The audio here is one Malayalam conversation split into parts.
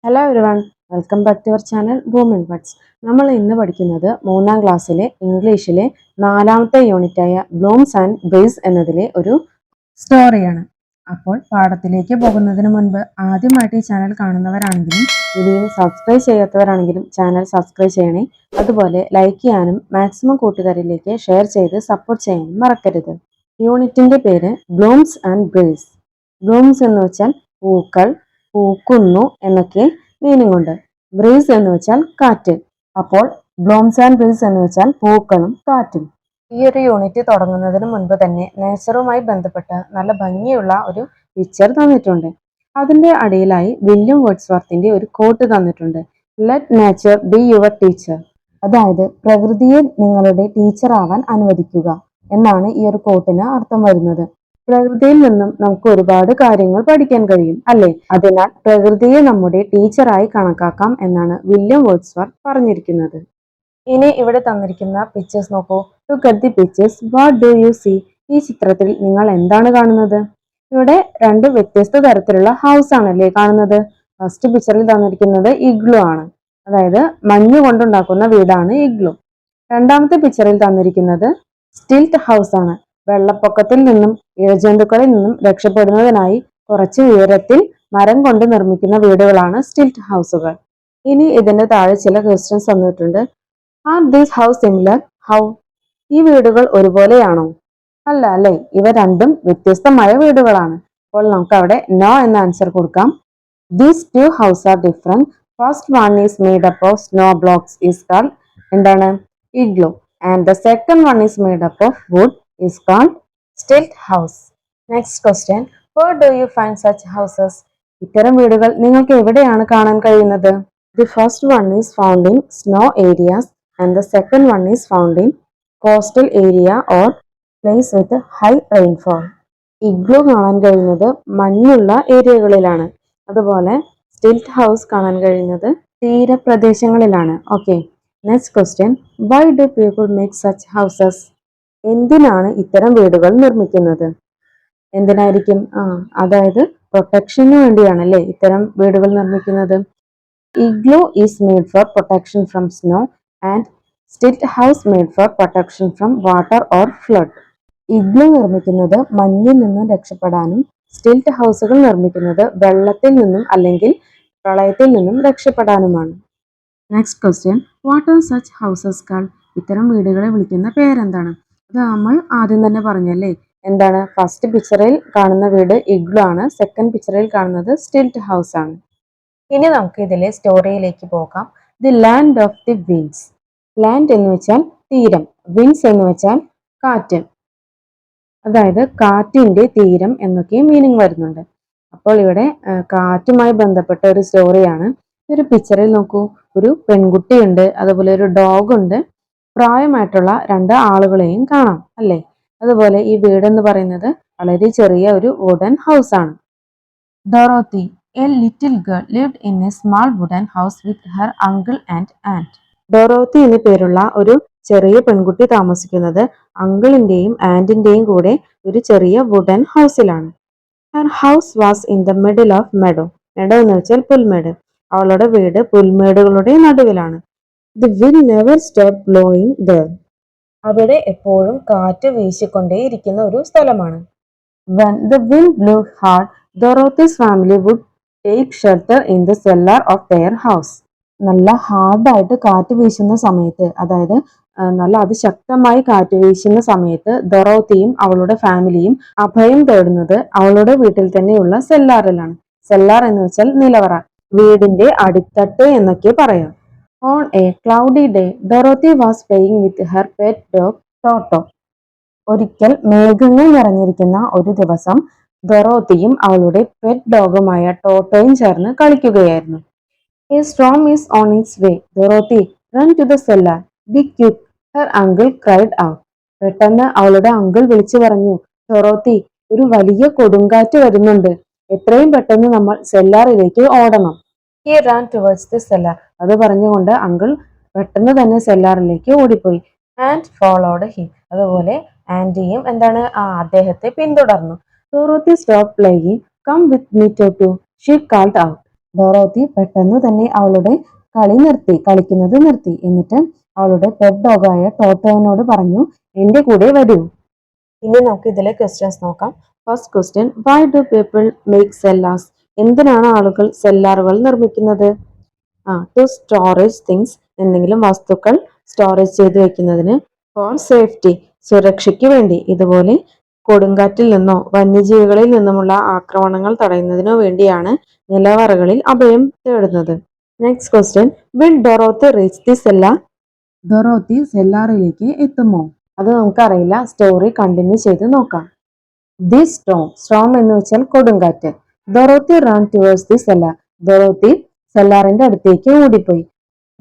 Hello everyone, welcome back to our channel booming buds. നമ്മൾ ഇന്ന് പഠിക്കുന്നത് 3ാം ക്ലാസ്സിലെ ഇംഗ്ലീഷിലെ 4ാമത്തെ യൂണിറ്റായ ബ്ലൂംസ് ആൻഡ് ബേസ് എന്നതിലെ ഒരു സ്റ്റോറിയാണ്. അപ്പോൾ പാഠത്തിലേക്ക് പോകുന്നതിന് മുൻപ് ആദ്യമായിട്ട് ഈ ചാനൽ കാണുന്നവരാണെങ്കിലും ഇനിയും സബ്സ്ക്രൈബ് ചെയ്യാത്തവരാണെങ്കിലും ചാനൽ സബ്സ്ക്രൈബ് ചെയ്യണേ. അതുപോലെ ലൈക്ക് ചെയ്യാനും മാക്സിമം കൂട്ടുകാരിലേക്ക് ഷെയർ ചെയ്ത് സപ്പോർട്ട് ചെയ്യാനും മറക്കരുത്. യൂണിറ്റിന്റെ പേര് ബ്ലൂംസ് ആൻഡ് ബേസ്. ബ്ലൂംസ് എന്ന് വെച്ചാൽ പൂക്കൾ, പൂക്കുന്നു എന്നൊക്കെ മീനിങ് ഉണ്ട്. ബ്രീസ് എന്ന് വെച്ചാൽ കാറ്റ്. അപ്പോൾ ബ്ലൂംസ് ആൻഡ് ബ്രീസ് എന്ന് വെച്ചാൽ പൂക്കളും കാറ്റും. ഈ ഒരു യൂണിറ്റ് തുടങ്ങുന്നതിന് മുൻപ് തന്നെ നേച്ചറുമായി ബന്ധപ്പെട്ട് നല്ല ഭംഗിയുള്ള ഒരു പിക്ചർ തന്നിട്ടുണ്ട്. അതിന്റെ അടിയിലായി വില്യം വേർഡ്സ്വർത്തിന്റെ ഒരു കോട്ട് തന്നിട്ടുണ്ട്. Let nature be your teacher. അതായത് പ്രകൃതിയെ നിങ്ങളുടെ ടീച്ചർ ആവാൻ അനുവദിക്കുക എന്നാണ് ഈ ഒരു കോട്ടിന് അർത്ഥം വരുന്നത്. പ്രകൃതിയിൽ നിന്നും നമുക്ക് ഒരുപാട് കാര്യങ്ങൾ പഠിക്കാൻ കഴിയും അല്ലേ? അതിനാൽ പ്രകൃതിയെ നമ്മുടെ ടീച്ചറായി കണക്കാക്കാം എന്നാണ് വില്യം വേർഡ്സ്വർത്ത് പറഞ്ഞിരിക്കുന്നത്. ഇനി ഇവിടെ തന്നിരിക്കുന്ന പിക്ചേഴ്സ് നോക്കൂ. Look at the pictures. What do you see? ഈ ചിത്രത്തിൽ നിങ്ങൾ എന്താണ് കാണുന്നത്? ഇവിടെ രണ്ട് വ്യത്യസ്ത തരത്തിലുള്ള ഹൗസ് ആണല്ലേ കാണുന്നത്. ഫസ്റ്റ് പിക്ചറിൽ തന്നിരിക്കുന്നത് ഇഗ്ലു ആണ്, അതായത് മഞ്ഞ് കൊണ്ടുണ്ടാക്കുന്ന വീടാണ് ഇഗ്ലു. രണ്ടാമത്തെ പിക്ചറിൽ തന്നിരിക്കുന്നത് സ്റ്റിൽറ്റ് ഹൗസ് ആണ്. വെള്ളപ്പൊക്കത്തിൽ നിന്നും ഇഴജന്തുക്കളിൽ നിന്നും രക്ഷപ്പെടുന്നതിനായി കുറച്ച് ഉയരത്തിൽ മരം കൊണ്ട് നിർമ്മിക്കുന്ന വീടുകളാണ് സ്റ്റിൽറ്റ് ഹൗസുകൾ. ഇനി ഇതിന്റെ താഴെ ചില ക്വസ്റ്റ്യൻസ് തന്നിട്ടുണ്ട്. Are these house similar? How? ഈ വീടുകൾ ഒരുപോലെയാണോ? അല്ല അല്ലേ, ഇവ രണ്ടും വ്യത്യസ്തമായ വീടുകളാണ്. അപ്പോൾ നമുക്ക് അവിടെ നോ എന്ന ആൻസർ കൊടുക്കാം. These two house are different. First one is made up of snow blocks is called എന്താണ്? Igloo. And the second one is made up of wood is called stilt house. Next question. Where do you find such houses? ഇത്തരം വീടുകൾ നിങ്ങൾക്ക് എവിടെയാണ് കാണാൻ കഴിയുന്നത്? The first one is found in snow areas and the second one is found in coastal area or place with high rainfall. Igloo കാണാൻ കഴിയുന്നത് മഞ്ഞുള്ള ഏരിയകളിലാണ്. അതുപോലെ സ്റ്റിൽറ്റ് ഹൗസ് കാണാൻ കഴിയുന്നത് തീരപ്രദേശങ്ങളിലാണ്. Okay, next question. Why do people make such houses? എന്തിനാണ് ഇത്തരം വീടുകൾ നിർമ്മിക്കുന്നത്? എന്തിനായിരിക്കും? അതായത് പ്രൊട്ടക്ഷന് വേണ്ടിയാണ് അല്ലേ ഇത്തരം വീടുകൾ നിർമ്മിക്കുന്നത്. Igloo is made for protection from snow and stilt house made for protection from water or flood. Igloo നിർമ്മിക്കുന്നത് മഞ്ഞിൽ നിന്നും രക്ഷപ്പെടാനും സ്റ്റിൽറ്റ് ഹൗസുകൾ നിർമ്മിക്കുന്നത് വെള്ളത്തിൽ നിന്നും അല്ലെങ്കിൽ പ്രളയത്തിൽ നിന്നും രക്ഷപ്പെടാനുമാണ്. Next question. What are such houses called? ഇത്തരം വീടുകളെ വിളിക്കുന്ന പേരെന്താണ്? അത് നമ്മൾ ആദ്യം തന്നെ പറഞ്ഞല്ലേ. എന്താണ്? ഫസ്റ്റ് പിക്ചറിൽ കാണുന്ന വീട് ഇഗ്ലു ആണ്, സെക്കൻഡ് പിക്ചറിൽ കാണുന്നത് സ്റ്റിൽറ്റ് ഹൗസ് ആണ്. ഇനി നമുക്ക് ഇതിലെ സ്റ്റോറിയിലേക്ക് പോകാം. The land of the winds. Land എന്ന് വെച്ചാൽ തീരം, വിൻഡ്സ് എന്ന് വെച്ചാൽ കാറ്റ്, അതായത് കാറ്റിന്റെ തീരം എന്നൊക്കെ മീനിങ് വരുന്നുണ്ട്. അപ്പോൾ ഇവിടെ കാറ്റുമായി ബന്ധപ്പെട്ട ഒരു സ്റ്റോറിയാണ്. ഒരു പിക്ചറിൽ നോക്കൂ, ഒരു പെൺകുട്ടിയുണ്ട്, അതുപോലെ ഒരു ഡോഗ് ഉണ്ട്, പ്രായമായിട്ടുള്ള രണ്ട് ആളുകളെയും കാണാം അല്ലേ. അതുപോലെ ഈ വീടെന്ന് പറയുന്നത് വളരെ ചെറിയ ഒരു വുഡൻ ഹൗസ് ആണ്. Dorothy, a little girl lived in a small wooden house with her uncle and aunt. Dorothy എന്ന പേരുള്ള ഒരു ചെറിയ പെൺകുട്ടി താമസിക്കുന്നത് അങ്കിളിന്റെയും ആന്റിന്റെയും കൂടെ ഒരു ചെറിയ വുഡൻ ഹൗസിലാണ്. Her house was in the middle of meadow. Meadow എന്ന് വെച്ചാൽ പുൽമേട്. അവളുടെ വീട് പുൽമേടുകളുടെ നടുവിലാണ്. The wind never stopped blowing there. അവിടെ എപ്പോഴും കാറ്റ് വീശിക്കൊണ്ടേയിരിക്കുന്ന ഒരു സ്ഥലമാണ്. When the wind blew hard, Dorothy's family would take shelter in the cellar of their house. നല്ല ഹാർഡായിട്ട് കാറ്റ് വീശുന്ന സമയത്ത്, അതായത് നല്ല അതിശക്തമായി കാറ്റ് വീശുന്ന സമയത്ത് ഡൊറോത്തിയും അവളുടെ ഫാമിലിയും അഭയം തേടുന്നത് അവളുടെ വീട്ടിൽ തന്നെയുള്ള സെല്ലാറിലാണ്. സെല്ലാർ എന്ന് വെച്ചാൽ നിലവറ, വീടിന്റെ അടിത്തട്ട് എന്നൊക്കെ പറയാം. On a cloudy day, Dorothy was playing with her pet dog Toto. ഒരിക്കൽ മേഘങ്ങൾ നിറഞ്ഞിരിക്കുന്ന ഒരു ദിവസം ഡൊറോത്തിയും അവളുടെ പെറ്റ് ഡോഗുമായ ടോട്ടോയും ചേർന്ന് കളിക്കുകയായിരുന്നു. A storm is on its way. Dorothy, run to the cellar. Be quick, her uncle cried out. പെട്ടെന്ന് അവളുടെ അങ്കിൾ വിളിച്ചു പറഞ്ഞു, ഡൊറോത്തി, ഒരു വലിയ കൊടുങ്കാറ്റ് വരുന്നുണ്ട്, എത്രയും പെട്ടെന്ന് നമ്മൾ സെല്ലാറിലേക്ക് ഓടണം. He ran towards the cellar. അത് പറഞ്ഞുകൊണ്ട് അങ്കിൾ പെട്ടെന്ന് തന്നെ സെല്ലാറിലേക്ക് ഓടിപ്പോയി. And followed him. അതുപോലെ ആന്റിയും എന്താണ് അദ്ദേഹത്തെ പിന്തുടർന്നു. Dorothy stop playing. Come with me Toto, she called out. Dorothy പെട്ടെന്ന് തന്നെ അവളുടെ കളിക്കുന്നത് നിർത്തി. എന്നിട്ട് അവളുടെ പെറ്റ് ഡോഗായ ടോട്ടോനോട് പറഞ്ഞു, എന്റെ കൂടെ വരൂ. ഇനി നമുക്ക് ഇതിലെ ക്വസ്റ്റ്യൻസ് നോക്കാം. First question, why do people make cellars? എന്തിനാണ് ആളുകൾ സെല്ലാറുകൾ നിർമ്മിക്കുന്നത്? ടു സ്റ്റോറേജ് തിങ്സ്, എന്തെങ്കിലും വസ്തുക്കൾ സ്റ്റോറേജ് ചെയ്ത് വെക്കുന്നതിന്. ഫോർ സേഫ്റ്റി, സുരക്ഷയ്ക്ക് വേണ്ടി. ഇതുപോലെ കൊടുങ്കാറ്റിൽ നിന്നോ വന്യജീവികളിൽ നിന്നുമുള്ള ആക്രമണങ്ങൾ തടയുന്നതിനോ വേണ്ടിയാണ് നിലവറകളിൽ അഭയം തേടുന്നത്. Next question, will Dorothy reach the cellar? Dorothy സെല്ലാറിലേക്ക് എത്തുമോ? അത് നമുക്കറിയില്ല. സ്റ്റോറി കണ്ടിന്യൂ ചെയ്ത് നോക്കാം. ദി സ്റ്റോം എന്ന് വെച്ചാൽ കൊടുങ്കാറ്റ്. Dorothy run towards the cellar. Dorothy സെല്ലാറിന്റെ അടുത്തേക്ക് ഓടിപ്പോയി.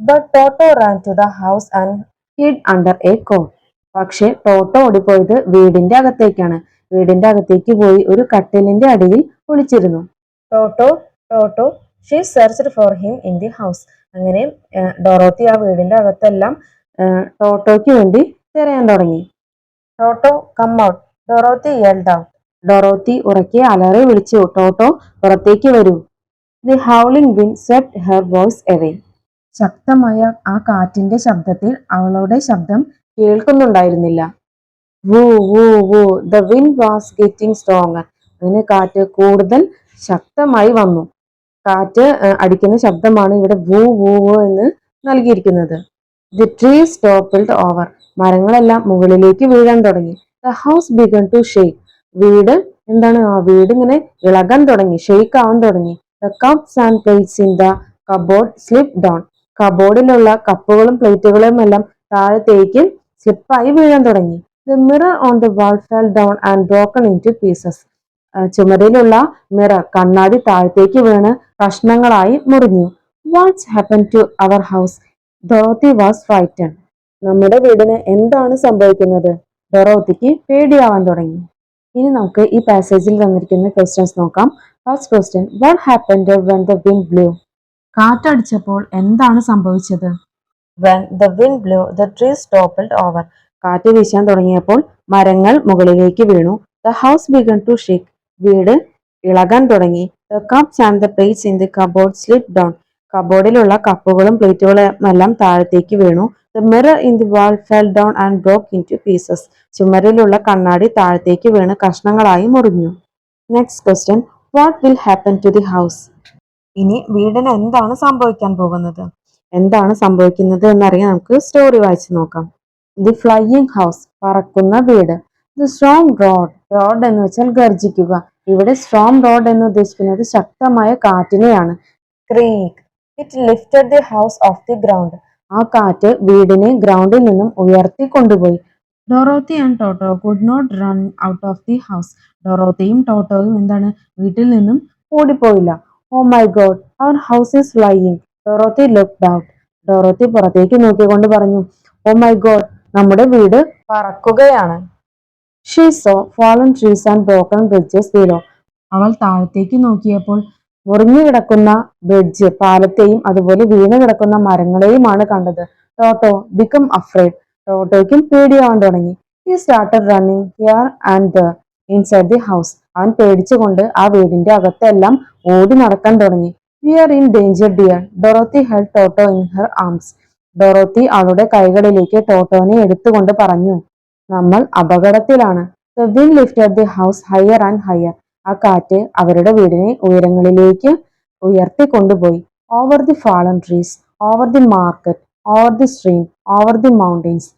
But Toto ran to the house and hid under a cot. പക്ഷെ ടോട്ടോ ഓടിപ്പോയത് വീടിന്റെ അകത്തേക്കാണ്. വീടിന്റെ അകത്തേക്ക് പോയി ഒരു കട്ടിലിന്റെ അടിയിൽ ഒളിച്ചിരുന്നു. Toto Toto she searched for him in the house. അങ്ങനെ ഡൊറോത്തി ആ വീടിന്റെ അകത്തെല്ലാം ടോട്ടോയ്ക്ക് വേണ്ടി തിരയാൻ തുടങ്ങി. Toto come out, Dorothy yelled out. Dorothy ഉറക്കെ അലറി വിളിച്ചു, ടോട്ടോ പുറത്തേക്ക് വരൂ. The howling wind swept her voice away. ശക്തമായ ആ കാറ്റിന്റെ ശബ്ദത്തിൽ അവളുടെ ശബ്ദം കേൾക്കുന്നുണ്ടായിരുന്നില്ല. Woo woo woo, the wind was getting stronger. അങ്ങനെ കാറ്റ് കൂടുതൽ ശക്തമായി വന്നു. കാറ്റ് അടിക്കുന്ന ശബ്ദമാണ് ഇവിടെ വൂ വൂ വൂ എന്ന് നൽകിയിരിക്കുന്നത്. The trees toppled over. മരങ്ങളെല്ലാം മുകളിലേക്ക് വീഴാൻ തുടങ്ങി. The house began to shake. വീട് വീട് ഇങ്ങനെ ഇളകാൻ തുടങ്ങി, ഷെയ്ക്ക് ആവാൻ തുടങ്ങി. The cups and plates in the cupboard slip down. കബോർഡിലുള്ള കപ്പുകളും പ്ലേറ്റുകളും എല്ലാം താഴത്തേക്ക് സ്ലിപ്പായി വീഴാൻ തുടങ്ങി. The mirror on the wall fell down and broken into pieces. ചുമരിലുള്ള മിറർ, കണ്ണാടി താഴത്തേക്ക് വീണ് കഷ്ണങ്ങളായി മുറിഞ്ഞു. What's happen to our house? Dorothy was frightened. നമ്മുടെ വീടിന് എന്താണ് സംഭവിക്കുന്നത്? ഡൊറോത്തിക്ക് പേടിയാവാൻ തുടങ്ങി. ഇനി നമുക്ക് ഈ പാസേജിൽ തന്നിരിക്കുന്ന ക്വസ്റ്റ്യൻസ് നോക്കാം. First question, what happened when the wind blew? കാറ്റടിച്ചപ്പോൾ എന്താണ് സംഭവിച്ചത്? When the wind blew, the trees toppled over. കാറ്റ് വീശാൻ തുടങ്ങിയപ്പോൾ മരങ്ങൾ മുകളിലേക്ക് വീണു. The house began to shake. വീട് ഇളകാൻ തുടങ്ങി. The cups and the plates in the cupboard slipped down. കബോർഡിലുള്ള കപ്പുകളും പ്ലേറ്റുകളും എല്ലാം താഴത്തേക്ക് വീണു. The mirror in the wall fell down and broke into pieces. ചുമരിലുള്ള കണ്ണാടി താഴത്തേക്ക് വീണ് കഷ്ണങ്ങളായി മുറിഞ്ഞു. Next question, what will happen to the house? ഇനി വീടിന് എന്താണ് സംഭവിക്കാൻ പോകുന്നത്? എന്താണ് സംഭവിക്കുന്നത് എന്നറിയാൻ നമുക്ക് സ്റ്റോറി വായിച്ചു നോക്കാം. ദി ഫ്ലൈയിങ് ഹൗസ്, പറക്കുന്ന വീട്. ദി സ്ട്രോങ് റോഡ് എന്ന് വെച്ചാൽ ഗർജിക്കുക. ഇവിടെ സ്ട്രോങ് റോഡ് എന്ന് ഉദ്ദേശിക്കുന്നത് ശക്തമായ കാറ്റിനെയാണ്. Creak, it lifted the house off the ground. ആ കാറ്റ് വീടിനെ ഗ്രൗണ്ടിൽ നിന്നും ഉയർത്തി കൊണ്ടുപോയി. Dorothy and Toto could not run out of the house. ഡൊറോത്തിയും ടോട്ടോയും വീട്ടിൽ നിന്നും ഓടിപ്പോയില്ല. Oh my god, our house is flying. Dorothy looked out. Dorothy പുറത്തേക്ക് നോക്കിക്കൊണ്ട് പറഞ്ഞു, ഓ മൈ ഗോഡ്, നമ്മുടെ വീട് പറക്കുകയാണ്. She saw fallen trees and broken bridges below. അവൾ താഴത്തേക്ക് നോക്കിയപ്പോൾ മുറിഞ്ഞു കിടക്കുന്ന ബ്രിഡ്ജ്, പാലത്തെയും അതുപോലെ വീണ് കിടക്കുന്ന മരങ്ങളെയുമാണ് കണ്ടത്. ടോട്ടോ ബിക്കം അഫ്രൈഡ്. ടോട്ടോയ്ക്കും പേടിയാവാൻ തുടങ്ങി. He started running here and there inside the house. അവൻ പേടിച്ചുകൊണ്ട് ആ വീടിന്റെ അകത്തെല്ലാം ഓടി നടക്കാൻ തുടങ്ങി. We are in danger dear. Dorothy held Toto in her arms. Dorothy അവളുടെ കൈകളിലേക്ക് ടോട്ടോനെ എടുത്തുകൊണ്ട് പറഞ്ഞു, നമ്മൾ അപകടത്തിലാണ്. The wind lifted the house higher and higher. ആ കാറ്റ് അവരുടെ വീടിനെ ഉയരങ്ങളിലേക്ക് ഉയർത്തിക്കൊണ്ടുപോയി. Over the fallen trees, over the market, over the stream, over the mountains.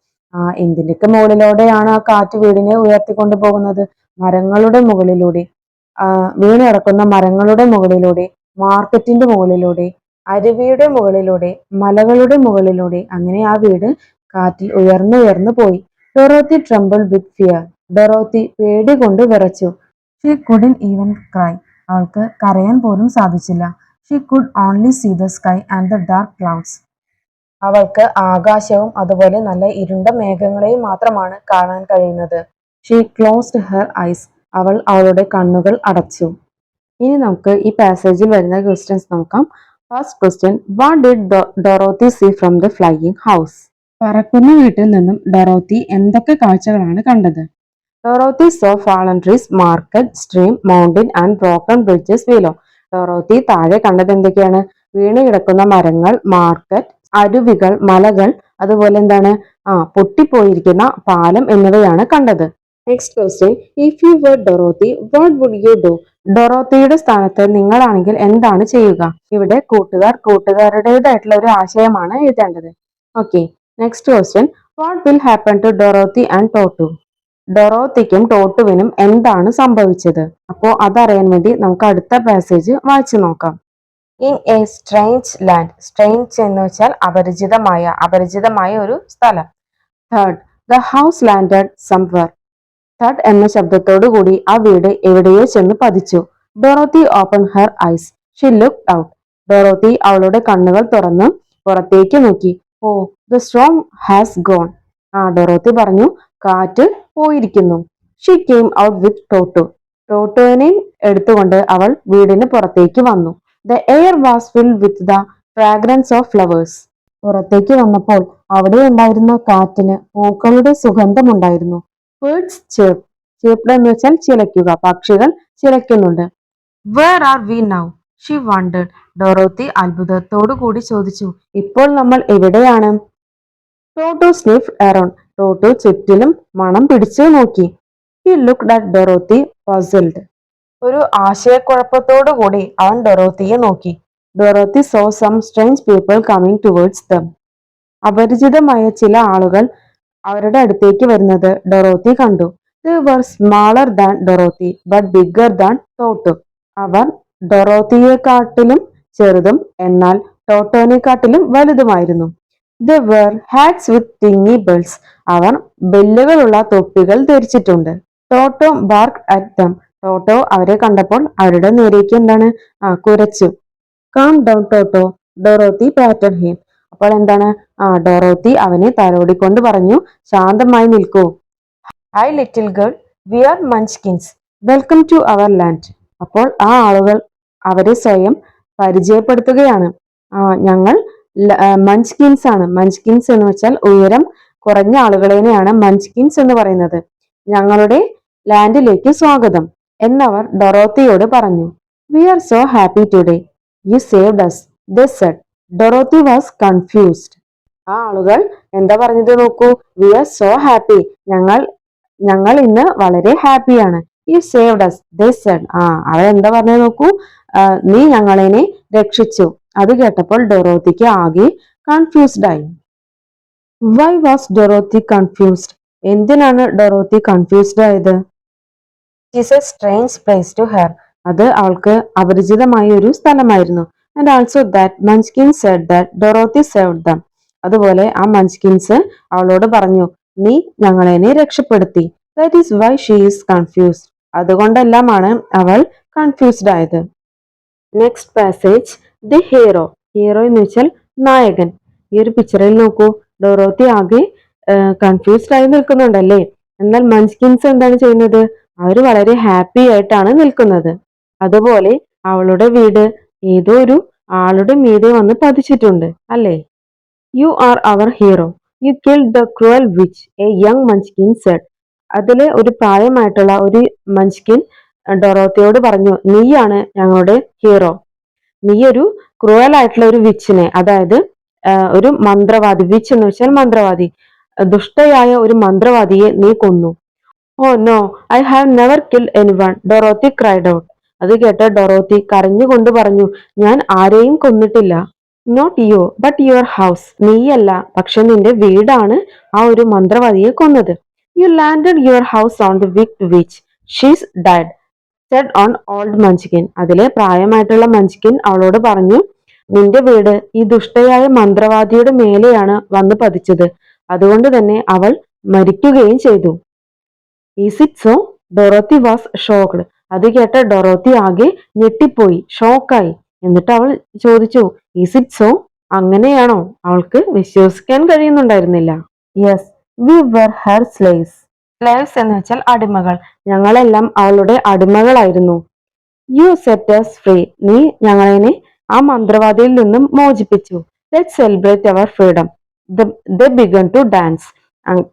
എന്തിന്റെയൊക്കെ മുകളിലൂടെയാണ് ആ കാറ്റ് വീടിനെ ഉയർത്തിക്കൊണ്ടു പോകുന്നത്? മരങ്ങളുടെ മുകളിലൂടെ, വീണ് കിടക്കുന്ന മരങ്ങളുടെ മുകളിലൂടെ, മാർക്കറ്റിന്റെ മുകളിലൂടെ, അരുവിയുടെ മുകളിലൂടെ, മലകളുടെ മുകളിലൂടെ. അങ്ങനെ ആ വീട് കാറ്റിൽ ഉയർന്നു പോയി. Dorothy tremble with fear. Dorothy പേടി കൊണ്ട് വിറച്ചു. She couldn't even cry. അവൾക്ക് കരയാൻ പോലും സാധിച്ചില്ല. She could only see the sky and the dark clouds. അവൾക്ക് ആകാശവും അതുപോലെ നല്ല ഇരുണ്ട മേഘങ്ങളെയും മാത്രമാണ് കാണാൻ കഴിയുന്നത്. She closed her eyes. അവൾ അവളുടെ കണ്ണുകൾ അടച്ചു. ഇനി നമുക്ക് ഈ പാസേജിൽ വരുന്ന ക്വസ്റ്റ്യൻസ് നോക്കാം. First question, what did Dorothy see from the flying house? പറക്കുന്ന വീട്ടിൽ നിന്നും ഡൊറോത്തി എന്തൊക്കെ കാഴ്ചകളാണ് കണ്ടത്? Dorothy saw fallen trees, market, stream, mountain and broken bridges below. Dorothy താഴെ കണ്ടത് എന്തൊക്കെയാണ്? വീണ് കിടക്കുന്ന മരങ്ങൾ, മാർക്കറ്റ്, അരുവികൾ, മലകൾ, അതുപോലെ എന്താണ് പൊട്ടിപ്പോയിരിക്കുന്ന പാലം എന്നിവയാണ് കണ്ടത്. Next question, if you were Dorothy what would you do? ഡൊറോത്തിയുടെ സ്ഥാനത്ത് നിങ്ങളാണെങ്കിൽ എന്താണ് ചെയ്യുക? ഇവിടെ കൂട്ടുകാരുടേതായിട്ടുള്ള ഒരു ആശയമാണ് എഴുതേണ്ടത്. Okay, next question, what will happen to Dorothy and Toto? ഡൊറോത്തിക്കും ടോട്ടുവിനും എന്താണ് സംഭവിച്ചത്? അപ്പോൾ അതറിയാൻ വേണ്ടി നമുക്ക് അടുത്ത പാസേജ് വായിച്ചു നോക്കാം. In a strange land, strange എന്ന് വെച്ചാൽ അപരിചിതമായ ഒരു സ്ഥലം. തേർഡ്, the house landed somewhere. Thud എന്ന ശബ്ദത്തോടു കൂടി ആ വീട് എവിടെയോ ചെന്ന് പതിച്ചു. Dorothy open her eyes, she looked out. Dorothy അവളുടെ കണ്ണുകൾ തുറന്ന് പുറത്തേക്ക് നോക്കി. Oh, the storm has gone. Dorothy പറഞ്ഞു, കാറ്റ് പോയിരിക്കുന്നു. She came out with Toto. ടോട്ടുവിനെ എടുത്തുകൊണ്ട് അവൾ വീടിന് പുറത്തേക്ക് വന്നു. The air was filled with the fragrance of flowers. പുറത്തേക്ക് വന്നപ്പോൾ അവിടെ ഉണ്ടായിരുന്ന കാറ്റിന് പൂക്കളുടെ സുഗന്ധമുണ്ടായിരുന്നു. ബേർഡ്സ് ചിർപ്പ്. ചിർപ്ഡ് എന്ന് വെച്ചാൽ ചിലയ്ക്കുക, പക്ഷികൾ ചിലയ്ക്കുന്നുണ്ട്. Where are we now? She wondered. Dorothy അത്ഭുതത്തോടു കൂടി ചോദിച്ചു, ഇപ്പോൾ നമ്മൾ എവിടെയാണ്? ടോട്ടു സ്നിഫ്ഡ് അറൗണ്ട്. ടോട്ടു ചുറ്റിലും മണം പിടിച്ചു നോക്കി. He looked at Dorothy puzzled. ഒരു ആശയക്കുഴപ്പത്തോടു കൂടി അവൻ ഡൊറോത്തിയെ നോക്കി. Dorothy saw some strange people coming towards them. അപരിചിതമായ ചില ആളുകൾ അവരുടെ അടുത്തേക്ക് വരുന്നത് ഡൊറോത്തി കണ്ടു. They were smaller than Dorothy but bigger than ടോട്ടു. അവർ ഡൊറോത്തിയെക്കാട്ടിലും ചെറുതും എന്നാൽ ടോട്ടോനെക്കാട്ടിലും വലുതുമായിരുന്നു. They were hats with tingy bells. Our ബെല്ലുകളുള്ള തൊപ്പികൾ ധരിച്ചിട്ടുണ്ട്. Toto barked at them. ടോട്ടോ അവരെ കണ്ടപ്പോൾ അവരുടെ നേരേക്ക് എന്താണ് കുരച്ചു. Calm down Toto. Dorothy patted him. അപ്പോൾ എന്താണ് ഡൊറോത്തി അവനെ തലോടിക്കൊണ്ട് പറഞ്ഞു, ശാന്തമായി നിൽക്കൂ. Hi little girl, we are munchkins, welcome to our land. അപ്പോൾ ആ ആളുകൾ അവരെ സ്വയം പരിചയപ്പെടുത്തുകയാണ്. ഞങ്ങൾ മഞ്ച്കിൻസ് ആണ്. മഞ്ച്കിൻസ് എന്ന് വെച്ചാൽ ഉയരം കുറഞ്ഞ ആളുകളെയാണ് മഞ്ച്കിൻസ് എന്ന് പറയുന്നത്. ഞങ്ങളുടെ ലാൻഡിലേക്ക് സ്വാഗതം എന്നവർ ഡൊറോത്തിയോട് പറഞ്ഞു. We are so happy today, you saved us, they said. Dorothy was confused. ആ ആളുകൾ എന്താ പറഞ്ഞത് നോക്കൂ. വി ആർ സോ ഹാപ്പി, ഞങ്ങൾ ഇന്ന് വളരെ ഹാപ്പിയാണ്. You saved us, they said. അവരെന്താ പറഞ്ഞത് നോക്കൂ. നീ ഞങ്ങളെ രക്ഷിച്ചു. അത് കേട്ടപ്പോൾ ഡൊറോത്തിക്ക് ആകെ കൺഫ്യൂസ്ഡ് ആയി. Why was Dorothy confused? എന്തിനാണ് ഡൊറോത്തി കൺഫ്യൂസ്ഡ് ആയത്? It's a strange place to her. അത് അവൾക്ക് അപരിചിതമായ ഒരു സ്ഥലമായിരുന്നു. And also that munchkin said that Dorothy saved them. അതുപോലെ ആ മഞ്ച്കിൻസ് അവളോട് പറഞ്ഞു, നീ ഞങ്ങളെ രക്ഷപ്പെടുത്തി. That is why she is confused. അതുകൊണ്ടെല്ലാമാണ് അവൾ കൺഫ്യൂസ്ഡ് ആയത്. Next passage, the hero. Hero എന്ന് വെച്ചാൽ നായകൻ. ഈ ഒരു പിക്ചറിൽ നോക്കൂ. ഡൊറോത്തി ആകെ കൺഫ്യൂസ്ഡ് ആയി നിൽക്കുന്നുണ്ടല്ലേ. എന്നാൽ മഞ്ച്കിൻസ് എന്താണ് ചെയ്യുന്നത്? അവർ വളരെ ഹാപ്പി ആയിട്ടാണ് നിൽക്കുന്നത്. അതുപോലെ അവളുടെ വീട് ഏതോ ഒരു ആളുടെ മീതെ വന്ന് പതിച്ചിട്ടുണ്ട് അല്ലേ. You are our hero, you killed the cruel witch, a young munchkin said. അതിലെ ഒരു പ്രായമായിട്ടുള്ള ഒരു മഞ്ച്കിൻ ഡൊറോത്തിയോട് പറഞ്ഞു, നീയാണ് ഞങ്ങളുടെ ഹീറോ. നീ ഒരു ക്രൂവൽ ആയിട്ടുള്ള ഒരു വിച്ചിനെ, അതായത് ഒരു മന്ത്രവാദി, വിച്ച് എന്ന് വെച്ചാൽ മന്ത്രവാദി, ദുഷ്ടയായ ഒരു മന്ത്രവാദിയെ നീ കൊന്നു. Oh no, I have never killed anyone, Dorothy cried out. അത് കേട്ട ഡൊറോത്തി കരഞ്ഞുകൊണ്ട് പറഞ്ഞു, ഞാൻ ആരെയും കൊന്നിട്ടില്ല. Not you but your house. നീയല്ല, പക്ഷെ നിന്റെ വീടാണ് ആ ഒരു മന്ത്രവാദിയെ കൊന്നത്. You landed your house on the wicked witch, she's died said on old munchkin. അതിലെ പ്രായമായിട്ടുള്ള മഞ്ച്കിൻ അവളോട് പറഞ്ഞു, നിന്റെ വീട് ഈ ദുഷ്ടയായ മന്ത്രവാദിയുടെ മേലെയാണ് വന്ന് പതിച്ചത്, അതുകൊണ്ട് തന്നെ അവൾ മരിക്കുകയും ചെയ്തു. Is it so? Dorothy was shocked. അത് കേട്ട ഡൊറോത്തി ആകെ ഞെട്ടിപ്പോയി, ഷോക്കായി. എന്നിട്ട് അവൾ ചോദിച്ചു, ഈസ് ഇറ്റ് സോ? അങ്ങനെയാണോ? അവൾക്ക് വിശ്വസിക്കാൻ കഴിയുന്നുണ്ടായിരുന്നില്ല. Yes, we were her slaves. Slaves എന്ന് വെച്ചാൽ അടിമകൾ. ഞങ്ങളെല്ലാം അവളുടെ അടിമകളായിരുന്നു. You set us free. നീ ഞങ്ങളെ ആ മന്ത്രവാദിയിൽ നിന്നും മോചിപ്പിച്ചു. Let celebrate our freedom. They began to dance.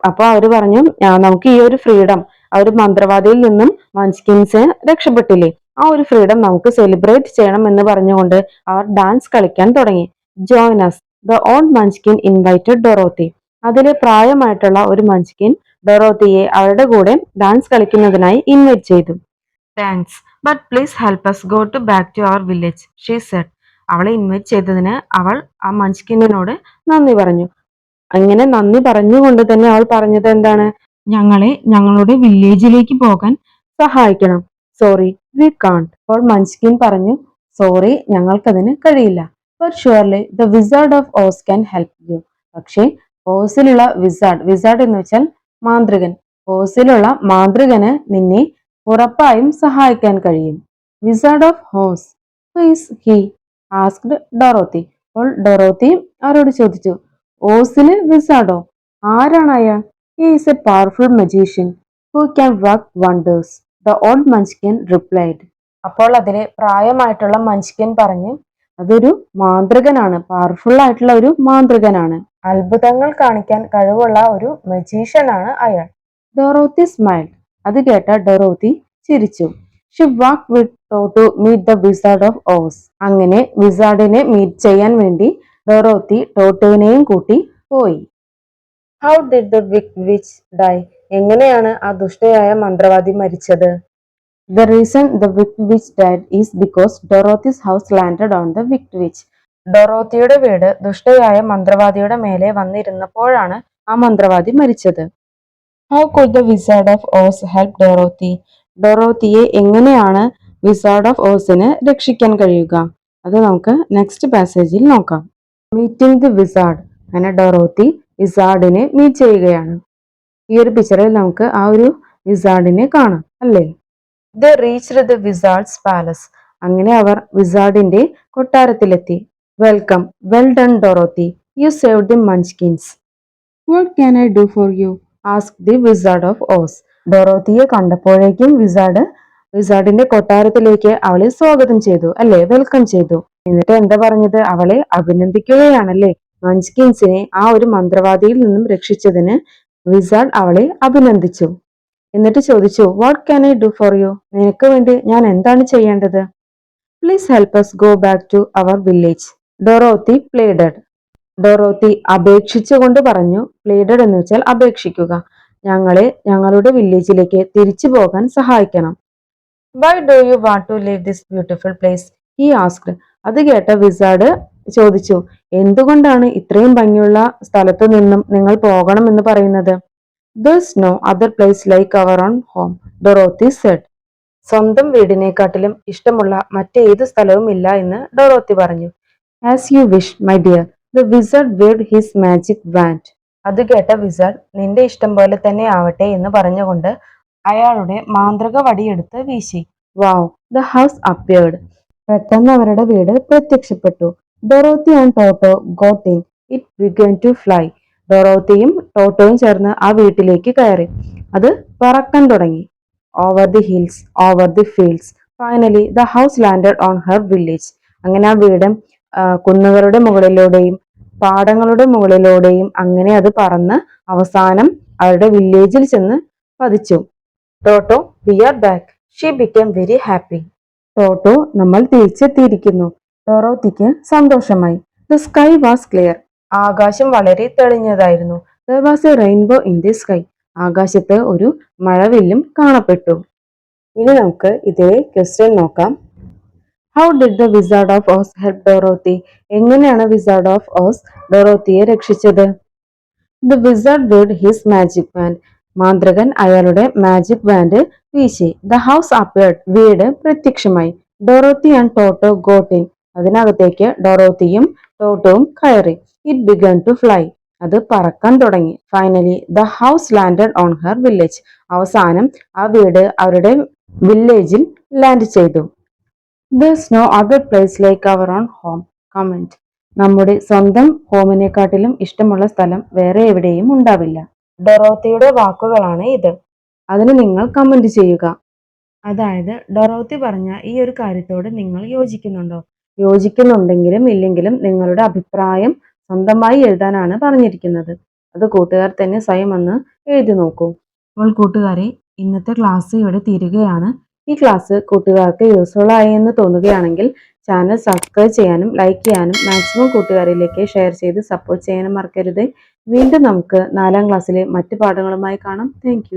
അപ്പൊ അവര് പറഞ്ഞു, നമുക്ക് ഈ ഒരു ഫ്രീഡം, ആ ഒരു മന്ത്രവാദിയിൽ നിന്നും മഞ്ച്കിൻസ് രക്ഷപ്പെട്ടില്ലേ, ആ ഒരു ഫ്രീഡം നമുക്ക് സെലിബ്രേറ്റ് ചെയ്യണം എന്ന് പറഞ്ഞുകൊണ്ട് അവർ ഡാൻസ് കളിക്കാൻ തുടങ്ങി. Join us, the old munchkin invited Dorothy. അതിലെ പ്രായമായിട്ടുള്ള ഒരു മഞ്ച്കിൻ ഡൊറോത്തിയെ അവരുടെ കൂടെ ഡാൻസ് കളിക്കുന്നതിനായി ഇൻവൈറ്റ് ചെയ്തു. Thanks, but please help us go to back to our village, she said. അവളെ ഇൻവൈറ്റ് ചെയ്തതിന് അവൾ ആ മഞ്ച്കിന്നിനോട് നന്ദി പറഞ്ഞു. അങ്ങനെ നന്ദി പറഞ്ഞുകൊണ്ട് തന്നെ അവൾ പറഞ്ഞത് എന്താണ്? ഞങ്ങളെ ഞങ്ങളുടെ വില്ലേജിലേക്ക് പോകാൻ സഹായിക്കണം. Sorry, we can't. അപ്പോൾ മഞ്ച്കിൻ പറഞ്ഞു, സോറി, ഞങ്ങൾക്കതിന് കഴിയില്ല. But surely the wizard of Oz can help you. പക്ഷേ ഓസിലുള്ള വിസാർഡ്, വിസാർഡ് എന്ന് വെച്ചാൽ മാന്ത്രികൻ, ഓസിലുള്ള മാന്ത്രികന് നിന്നെ ഉറപ്പായും സഹായിക്കാൻ കഴിയും. Wizard of Oz, who is he? Asked Dorothy. അപ്പോൾ ഡൊറോത്തി അവരോട് ചോദിച്ചു, ഓസിലെ വിസാർഡോ? ആരാണ് അയാൾ? He is a powerful magician who can work wonders, the old munchkin replied. അപ്പോൾ അതിലെ പ്രായമായിട്ടുള്ള മഞ്ച്കിൻ പറഞ്ഞു, അതൊരു മാന്ത്രികനാണ്, പവർഫുൾ ആയിട്ടുള്ള ഒരു മാന്ത്രികനാണ്, അത്ഭുതങ്ങൾ കാണിക്കാൻ കഴിവുള്ള ഒരു മജീഷ്യനാണ് അയാൾ. Dorothy smiled. അത് കേട്ട ഡൊറോത്തി ചിരിച്ചു. She walk with Toto meet the wizard of Oz. അങ്ങനെ വിസാർഡിനെ മീറ്റ് ചെയ്യാൻ വേണ്ടി ഡൊറോത്തി ടോട്ടോനെയും കൂട്ടി പോയി. How did the wicked witch die? എങ്ങനെയാണ് ആ ദുഷ്ടയായ മന്ത്രവാദി മരിച്ചത്? The reason the wicked witch died is because Dorothy's house landed on the wicked witch. ഡൊറോത്തിയുടെ വീട് ദുഷ്ടയായ മന്ത്രവാദിയുടെ മേലെ വന്നിരുന്നപ്പോഴാണ് ആ മന്ത്രവാദി മരിച്ചത്. How could the wizard of Oz help Dorothy? ഡൊറോത്തിയെ എങ്ങനെയാണ് വിസാർഡ് ഓഫ് ഓസിന് രക്ഷിക്കാൻ കഴിയുക? അത് നമുക്ക് നെക്സ്റ്റ് പാസേജിൽ നോക്കാം. Meeting the wizard. അങ്ങനെ ഡൊറോത്തി വിസാർഡിനെ മീറ്റ് ചെയ്യുകയാണ്. ഈ ഒരു പിക്ചറിൽ നമുക്ക് ആ ഒരു വിസാർഡിനെ കാണാം, അല്ലേ? They reached the wizard's palace. അങ്ങനെ അവർ വിസാർഡിന്റെ കൊട്ടാരത്തിലെത്തി. Welcome, well done Dorothy, you saved the munchkins. What can I do for you? Asked the wizard of Oz. ഡൊറോത്തിയെ കണ്ടപ്പോഴേക്കും വിസാർഡിന്റെ കൊട്ടാരത്തിലേക്ക് അവളെ സ്വാഗതം ചെയ്തു, അല്ലേ? വെൽക്കം ചെയ്തു. എന്നിട്ട് എന്താ പറഞ്ഞത്? അവളെ അഭിനന്ദിക്കുകയാണല്ലേ? മഞ്ച്കിൻസിനെ ആ ഒരു മന്ത്രവാദിയിൽ നിന്നും രക്ഷിച്ചതിന് വിസാർഡ് അവളെ അഭിനന്ദിച്ചു. എന്നിട്ട് ചോദിച്ചു, what can I do for you? നിനക്ക് വേണ്ടി ഞാൻ എന്താണ് ചെയ്യേണ്ടത്? Please help us go back to our village, Dorothy pleaded. ഡൊറോത്തി അപേക്ഷിച്ചുകൊണ്ട് പറഞ്ഞു. പ്ലേഡഡ് എന്ന് വെച്ചാൽ അപേക്ഷിക്കുക. ഞങ്ങളെ ഞങ്ങളുടെ വില്ലേജിലേക്ക് തിരിച്ചു പോകാൻ സഹായിക്കണം. Why do you want to leave this beautiful place? He asked. അത് കേട്ട വിസാർഡ് ചോദിച്ചു, എന്തുകൊണ്ടാണ് ഇത്രയും ഭംഗിയുള്ള സ്ഥലത്തു നിന്നും നിങ്ങൾ പോകണമെന്ന് പറയുന്നത്? There's no other place like our own home, Dorothy said. സ്വന്തം വീടിനെക്കാട്ടിലും ഇഷ്ടമുള്ള മറ്റേത് സ്ഥലവും ഇല്ല എന്ന് ഡൊറോത്തി പറഞ്ഞു. As you wish my dear, the wizard waved his magic want. അത് കേട്ട വിസാർഡ് നിന്റെ ഇഷ്ടം പോലെ തന്നെ ആവട്ടെ എന്ന് പറഞ്ഞുകൊണ്ട് അയാളുടെ മാന്ത്രിക വടിയെടുത്ത് വീശി. വാവ്, ദ ഹൗസ് അപ്പിയർഡ്. പെട്ടെന്ന് അവരുടെ വീട് പ്രത്യക്ഷപ്പെട്ടു. Dorothy and Toto got in. It began to fly. ഡൊറോത്തിയും ടോട്ടോയും ചേർന്ന് ആ വീട്ടിലേക്ക് കയറി. അത് പറക്കാൻ തുടങ്ങി. Over the hills, over the fields, finally the house landed on her village. അങ്ങനെ ആ വീട് കുന്നുകളുടെ മുകളിലൂടെയും പാടങ്ങളുടെ മുകളിലൂടെയും അങ്ങനെ അത് പറന്ന് അവസാനം അവരുടെ വില്ലേജിൽ ചെന്ന് പതിച്ചു. ടോട്ടോ, V are back. She became very happy. ടോട്ടോ, നമ്മൾ തിരിച്ചെത്തിയിരിക്കുന്നു. ഡൊറോത്തിക്ക് സന്തോഷമായി. The sky was clear. ആകാശം വളരെ തെളിഞ്ഞതായിരുന്നു. There was a rainbow in the sky. ആകാശത്ത് ഒരു മഴവില്ലും കാണപ്പെട്ടു. ഇനി നമുക്ക് ഇതേ ക്വസ്റ്റ്യൻ നോക്കാം. How did the wizard of Oz help Dorothy? എങ്ങനെയാണ് വിസാർഡ് ഓഫ് ഓസ് ഡൊറോത്തിയെ രക്ഷിച്ചത്? The wizard waved his magic want. മാന്ത്രികൻ അയാളുടെ മാജിക് വാൻഡ് വീശി. The house appeared. വീട് പ്രത്യക്ഷമായി. Dorothy and Toto got in. അതിനകത്തേക്ക് ഡൊറോത്തിയും ടോട്ടോയും കയറി. It begun to fly. അത് പറക്കാൻ തുടങ്ങി. Finally the house landed on her village. അവസാനം ആ വീട് അവരുടെ വില്ലേജിൽ ലാൻഡ് ചെയ്തു. There's no other place like our own home. Comment. നമ്മുടെ സ്വന്തം ഹോമിനെക്കാട്ടിലും ഇഷ്ടമുള്ള സ്ഥലം വേറെ എവിടെയും ഉണ്ടാവില്ല. ഡൊറോത്തിയുടെ വാക്കുകളാണ് ഇത്. അതിന് നിങ്ങൾ കമന്റ് ചെയ്യുക. അതായത് ഡൊറോത്തി പറഞ്ഞ ഈ ഒരു കാര്യത്തോട് നിങ്ങൾ യോജിക്കുന്നുണ്ടോ? യോജിക്കുന്നുണ്ടെങ്കിലും ഇല്ലെങ്കിലും നിങ്ങളുടെ അഭിപ്രായം സ്വന്തമായി എഴുതാനാണ് പറഞ്ഞിരിക്കുന്നത്. അത് കൂട്ടുകാർ തന്നെ സ്വയം ഒന്ന് എഴുതി നോക്കൂ. അപ്പോൾ കൂട്ടുകാരെ, ഇന്നത്തെ ക്ലാസ് ഇവിടെ തീരുകയാണ്. ഈ ക്ലാസ് കൂട്ടുകാർക്ക് യൂസ്ഫുൾ ആയി എന്ന് തോന്നുകയാണെങ്കിൽ ചാനൽ സബ്സ്ക്രൈബ് ചെയ്യാനും ലൈക്ക് ചെയ്യാനും മാക്സിമം കൂട്ടുകാരിലേക്ക് ഷെയർ ചെയ്ത് സപ്പോർട്ട് ചെയ്യാനും മറക്കരുത്. വീണ്ടും നമുക്ക് 4ാം ക്ലാസ്സിലെ മറ്റു പാഠങ്ങളുമായി കാണാം. താങ്ക്